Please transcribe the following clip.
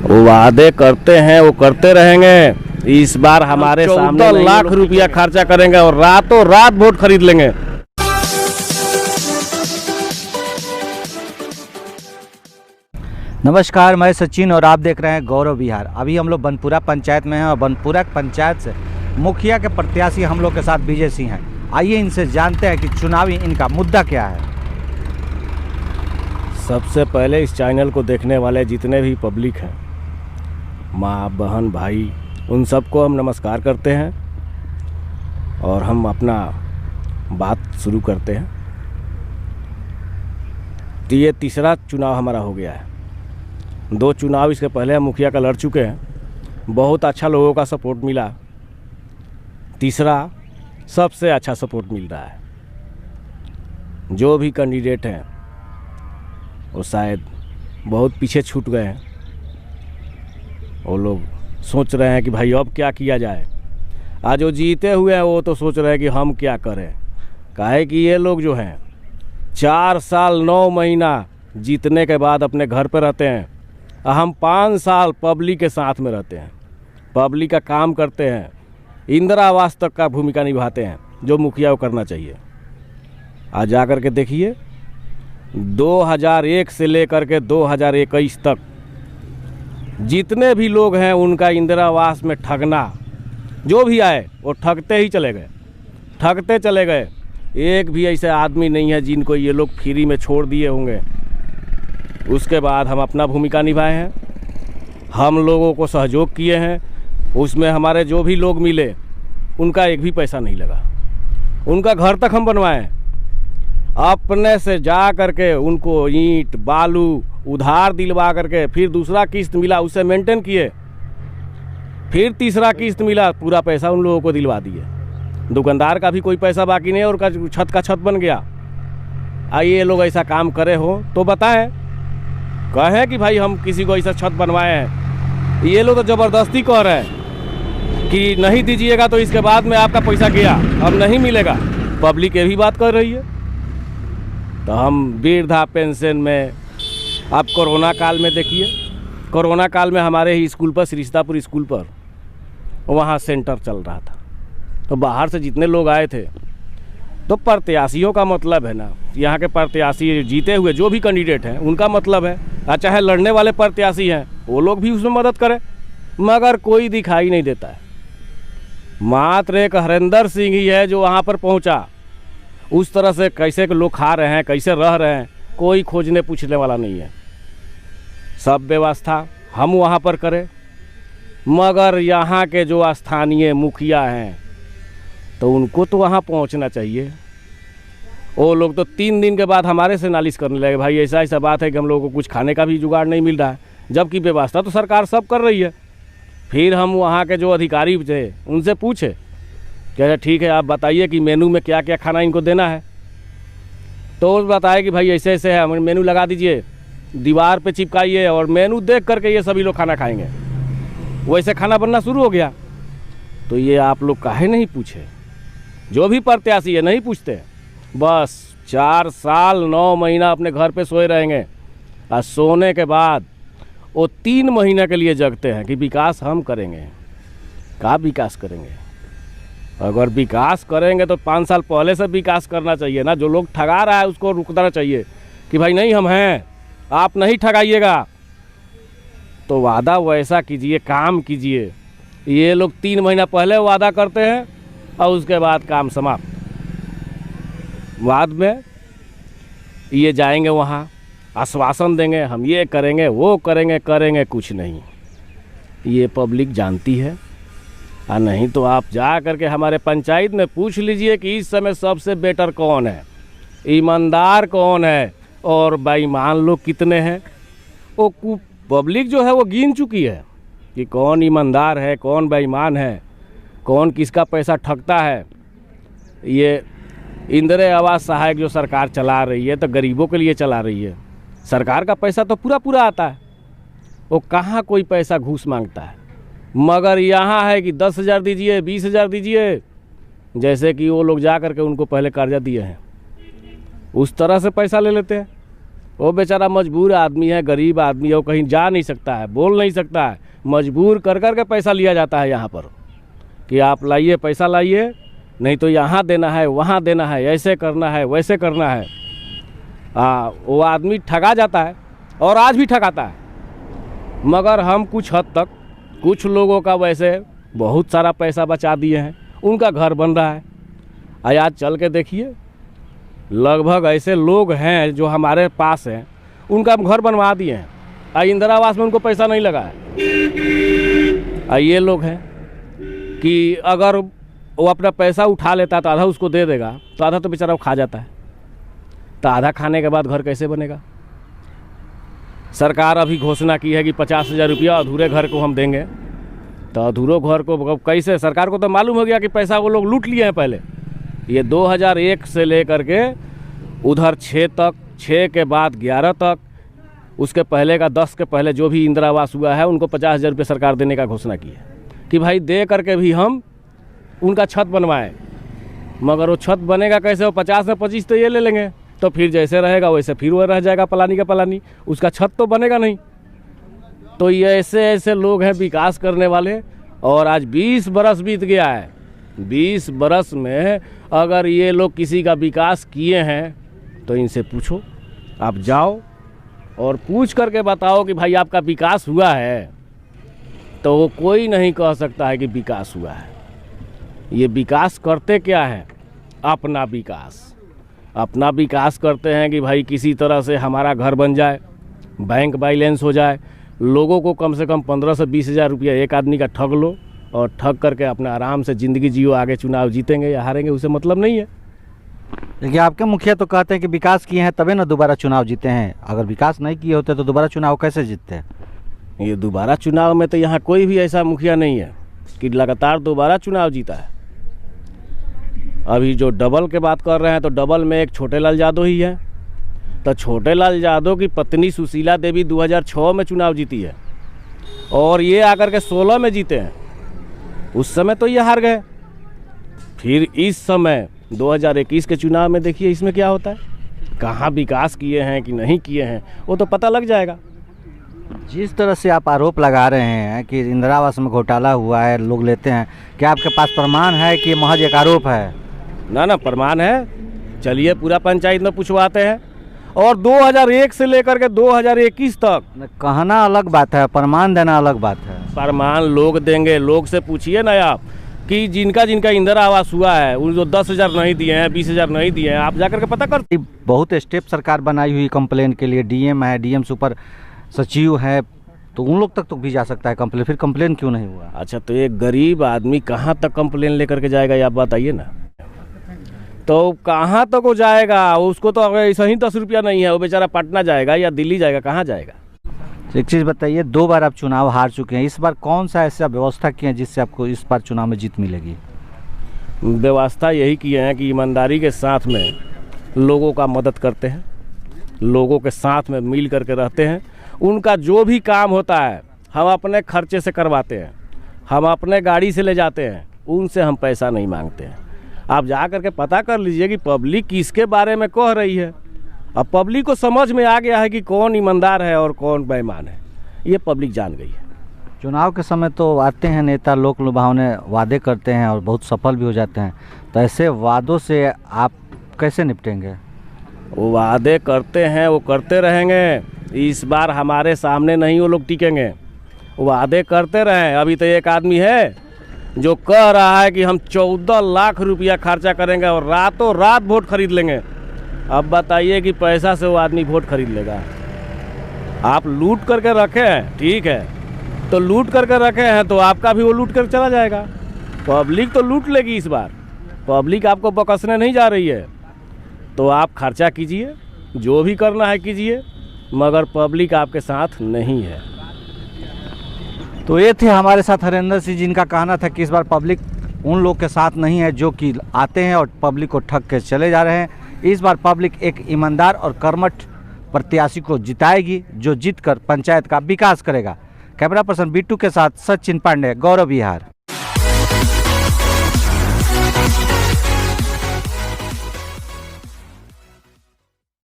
वो वादे करते हैं, वो करते रहेंगे। इस बार हमारे सामने 14 लाख रुपया खर्चा करेंगे और रातों रात वोट खरीद लेंगे। नमस्कार, मैं सचिन और आप देख रहे हैं गौरव विहार। अभी हम लोग बनपुरा पंचायत में हैं और बनपुरा पंचायत से मुखिया के प्रत्याशी हम लोग के साथ विजय सिंह हैं। आइए इनसे जानते हैं कि चुनावी इनका मुद्दा क्या है। सबसे पहले इस चैनल को देखने वाले जितने भी पब्लिक हैं, माँ बहन भाई, उन सबको हम नमस्कार करते हैं और हम अपना बात शुरू करते हैं। तो ये तीसरा चुनाव हमारा हो गया है। 2 चुनाव इसके पहले हम मुखिया का लड़ चुके हैं, बहुत अच्छा लोगों का सपोर्ट मिला। तीसरा सबसे अच्छा सपोर्ट मिल रहा है। जो भी कैंडिडेट हैं वो शायद बहुत पीछे छूट गए हैं। वो लोग सोच रहे हैं कि भाई अब क्या किया जाए। आज जो जीते हुए हैं वो तो सोच रहे हैं कि हम क्या करें। काहे कि ये लोग जो हैं 4 साल 9 महीना जीतने के बाद अपने घर पर रहते हैं। हम 5 साल पब्लिक के साथ में रहते हैं, पब्लिक का काम करते हैं, इंदिरा आवास तक का भूमिका निभाते हैं जो मुखिया को करना चाहिए। आज जा कर के देखिए, 2001 से लेकर के 2021 तक जितने भी लोग हैं उनका इंदिरा आवास में ठगना, जो भी आए वो ठगते ही चले गए, ठगते चले गए। एक भी ऐसे आदमी नहीं है जिनको ये लोग फ्री में छोड़ दिए होंगे। उसके बाद हम अपना भूमिका निभाए हैं, हम लोगों को सहयोग किए हैं। उसमें हमारे जो भी लोग मिले उनका एक भी पैसा नहीं लगा। उनका घर तक हम बनवाएं, अपने से जा करके उनको ईंट बालू उधार दिलवा करके, फिर दूसरा किस्त मिला उसे मेंटेन किए, फिर तीसरा किस्त मिला, पूरा पैसा उन लोगों को दिलवा दिए। दुकानदार का भी कोई पैसा बाकी नहीं और का छत का छत बन गया। आइए ये लोग ऐसा काम करे हो तो बताएं, कहें कि भाई हम किसी को ऐसा छत बनवाए हैं। ये लोग तो ज़बरदस्ती कह रहे हैं कि नहीं दीजिएगा तो इसके बाद में आपका पैसा गया, अब नहीं मिलेगा। पब्लिक ये भी बात कर रही है। तो हम वृद्धा पेंशन में, आप कोरोना काल में देखिए, कोरोना काल में हमारे ही स्कूल पर, श्रीस्तापुर स्कूल पर, वहाँ सेंटर चल रहा था। तो बाहर से जितने लोग आए थे, तो प्रत्याशियों का मतलब है ना, यहाँ के प्रत्याशी जीते हुए जो भी कैंडिडेट हैं उनका मतलब है, चाहे लड़ने वाले प्रत्याशी हैं वो लोग भी उसमें मदद करें, मगर कोई दिखाई नहीं देता है। मात्र एक हरेंद्र सिंह ही है जो वहाँ पर पहुँचा। उस तरह से कैसे के लोग खा रहे हैं, कैसे रह रहे हैं, कोई खोजने पूछने वाला नहीं है। सब व्यवस्था हम वहाँ पर करें, मगर यहाँ के जो स्थानीय मुखिया हैं तो उनको तो वहाँ पहुँचना चाहिए। वो लोग तो 3 दिन के बाद हमारे से नालिश करने लगे, भाई ऐसा ऐसा बात है कि हम लोगों को कुछ खाने का भी जुगाड़ नहीं मिल रहा है, जबकि व्यवस्था तो सरकार सब कर रही है। फिर हम वहाँ के जो अधिकारी थे उनसे पूछे कि अच्छा ठीक है, आप बताइए कि मेनू में क्या क्या खाना इनको देना है। तो उस बताए कि भाई ऐसे ऐसे है, मेनू लगा दीजिए, दीवार पे चिपकाइए और मेनू देख करके ये सभी लोग खाना खाएंगे। वैसे खाना बनना शुरू हो गया। तो ये आप लोग काहे नहीं पूछे? जो भी प्रत्याशी है नहीं पूछते, बस 4 साल 9 महीना अपने घर पे सोए रहेंगे और सोने के बाद वो 3 महीने के लिए जगते हैं कि विकास हम करेंगे। क्या विकास करेंगे? अगर विकास करेंगे तो 5 साल पहले से विकास करना चाहिए ना। जो लोग ठगा रहा है उसको रुकना चाहिए कि भाई नहीं, हम हैं, आप नहीं ठगाइएगा। तो वादा वैसा कीजिए, काम कीजिए। ये लोग 3 महीना पहले वादा करते हैं और उसके बाद काम समाप्त। बाद में ये जाएंगे वहाँ, आश्वासन देंगे, हम ये करेंगे वो करेंगे, करेंगे कुछ नहीं। ये पब्लिक जानती है। और नहीं तो आप जा करके हमारे पंचायत में पूछ लीजिए कि इस समय सबसे बेटर कौन है, ईमानदार कौन है और बेईमान लोग कितने हैं। वो पब्लिक जो है वो गिन चुकी है कि कौन ईमानदार है, कौन बेईमान है, कौन किसका पैसा ठगता है। ये इंदिरा आवास सहायक जो सरकार चला रही है तो गरीबों के लिए चला रही है। सरकार का पैसा तो पूरा पूरा आता है, वो कहाँ कोई पैसा घूस मांगता है। मगर यहाँ है कि 10,000 दीजिए, 20,000 दीजिए, जैसे कि वो लोग जा करके उनको पहले कर्जा दिए हैं उस तरह से पैसा ले लेते हैं। वो बेचारा मजबूर आदमी है, गरीब आदमी है, वो कहीं जा नहीं सकता है, बोल नहीं सकता है, मजबूर कर कर के पैसा लिया जाता है यहाँ पर कि आप लाइए, पैसा लाइए, नहीं तो यहाँ देना है, वहाँ देना है, ऐसे करना है, वैसे करना है। वो आदमी ठगा जाता है और आज भी ठगाता है। मगर हम कुछ हद तक कुछ लोगों का वैसे बहुत सारा पैसा बचा दिए हैं, उनका घर बन रहा है। आज चल के देखिए, लगभग ऐसे लोग हैं जो हमारे पास हैं, उनका हम घर बनवा दिए हैं। इंदिरा आवास में उनको पैसा नहीं लगा है। ये लोग हैं कि अगर वो अपना पैसा उठा लेता तो आधा उसको दे देगा, तो आधा तो बेचारा वो खा जाता है। तो आधा खाने के बाद घर कैसे बनेगा? सरकार अभी घोषणा की है कि 50,000 रुपया अधूरे घर को हम देंगे। तो अधूरे घर को कैसे? सरकार को तो मालूम हो गया कि पैसा वो लोग लूट लिए हैं पहले। ये 2001 से लेकर के उधर 6 तक, 6 के बाद 11 तक, उसके पहले का 10 के पहले जो भी इंदिरा आवास हुआ है उनको 50,000 रुपये सरकार देने का घोषणा की है कि भाई दे करके भी हम उनका छत बनवाएं। मगर वो छत बनेगा कैसे? वो 50 में 25 तो ये ले लेंगे, तो फिर जैसे रहेगा वैसे फिर वो रह जाएगा पलानी का पलानी, उसका छत तो बनेगा नहीं। तो ये ऐसे ऐसे लोग हैं विकास करने वाले। और आज 20 बरस बीत गया है। 20 बरस में अगर ये लोग किसी का विकास किए हैं तो इनसे पूछो, आप जाओ और पूछ करके बताओ कि भाई आपका विकास हुआ है, तो वो कोई नहीं कह सकता है कि विकास हुआ है। ये विकास करते क्या है? अपना विकास। अपना विकास करते हैं कि भाई किसी तरह से हमारा घर बन जाए, बैंक बैलेंस हो जाए, लोगों को कम से कम 15 से 20,000 रुपया एक आदमी का ठग लो और ठग करके अपना आराम से ज़िंदगी जियो। आगे चुनाव जीतेंगे या हारेंगे उसे मतलब नहीं है। देखिए, आपके मुखिया तो कहते हैं कि विकास किए हैं तभी ना दोबारा चुनाव जीते हैं। अगर विकास नहीं किए होते तो दोबारा चुनाव कैसे जीतते हैं? ये दोबारा चुनाव में तो यहाँ कोई भी ऐसा मुखिया नहीं है कि लगातार दोबारा चुनाव जीता है। अभी जो डबल के बात कर रहे हैं तो डबल में एक छोटे लाल यादव ही है। तो छोटे लाल यादव की पत्नी सुशीला देवी 2006 में चुनाव जीती है और ये आकर के 16 में जीते हैं। उस समय तो ये हार गए। फिर इस समय 2021 के चुनाव में देखिए इसमें क्या होता है, कहाँ विकास किए हैं कि नहीं किए हैं वो तो पता लग जाएगा। जिस तरह से आप आरोप लगा रहे हैं कि इंदिरा आवास में घोटाला हुआ है, लोग लेते हैं, क्या आपके पास प्रमाण है कि महज एक आरोप है? ना प्रमाण है। चलिए पूरा पंचायत में पूछवाते हैं। और 2001 से लेकर के 2021 तक कहना अलग बात है, प्रमाण देना अलग बात है। प्रमाण लोग देंगे। लोग से पूछिए ना आप कि जिनका जिनका इंदिरा आवास हुआ है उन जो 10,000 नहीं दिए हैं, 20,000 नहीं दिए हैं, आप जाकर के पता कर। बहुत स्टेप सरकार बनाई हुई कंप्लेन के लिए, डीएम है, डीएम सुपर सचिव है, तो उन लोग तक तो भी जा सकता है कंप्लेन। फिर कंप्लेन क्यों नहीं हुआ? अच्छा, तो एक गरीब आदमी कहाँ तक कंप्लेन लेकर के जाएगा ये आप बताइए ना। तो कहाँ तक वो जाएगा? उसको तो अगर ऐसा ही 10 रुपया नहीं है, वो बेचारा पटना जाएगा या दिल्ली जाएगा, कहाँ जाएगा? एक चीज़ बताइए, 2 बार आप चुनाव हार चुके हैं, इस बार कौन सा ऐसा व्यवस्था किए हैं जिससे आपको इस बार चुनाव में जीत मिलेगी? व्यवस्था यही किए हैं कि ईमानदारी के साथ में लोगों का मदद करते हैं, लोगों के साथ में मिल करके रहते हैं। उनका जो भी काम होता है हम अपने खर्चे से करवाते हैं, हम अपने गाड़ी से ले जाते हैं, उनसे हम पैसा नहीं मांगते हैं। आप जा करके पता कर लीजिए कि पब्लिक किसके बारे में कह रही है। अब पब्लिक को समझ में आ गया है कि कौन ईमानदार है और कौन बेईमान है, ये पब्लिक जान गई है। चुनाव के समय तो आते हैं नेता, लोक लुभावने वादे करते हैं और बहुत सफल भी हो जाते हैं, तो ऐसे वादों से आप कैसे निपटेंगे? वो वादे करते हैं, वो करते रहेंगे। इस बार हमारे सामने नहीं वो लोग टिकेंगे, वादे करते रहें। अभी तो एक आदमी है जो कह रहा है कि हम 14 लाख रुपया खर्चा करेंगे और रातों रात वोट खरीद लेंगे। अब बताइए कि पैसा से वो आदमी वोट खरीद लेगा? आप लूट करके रखे हैं, ठीक है, तो लूट करके रखे हैं तो आपका भी वो लूट कर चला जाएगा। पब्लिक तो लूट लेगी इस बार, पब्लिक आपको बकसने नहीं जा रही है। तो आप खर्चा कीजिए, जो भी करना है कीजिए, मगर पब्लिक आपके साथ नहीं है। तो ये थे हमारे साथ हरेंद्र सिंह, जिनका कहना था कि इस बार पब्लिक उन लोग के साथ नहीं है जो कि आते हैं और पब्लिक को ठग के चले जा रहे हैं। इस बार पब्लिक एक ईमानदार और कर्मठ प्रत्याशी को जिताएगी जो जीतकर पंचायत का विकास करेगा। कैमरा पर्सन बिट्टू के साथ सचिन पांडे, गौरव विहार।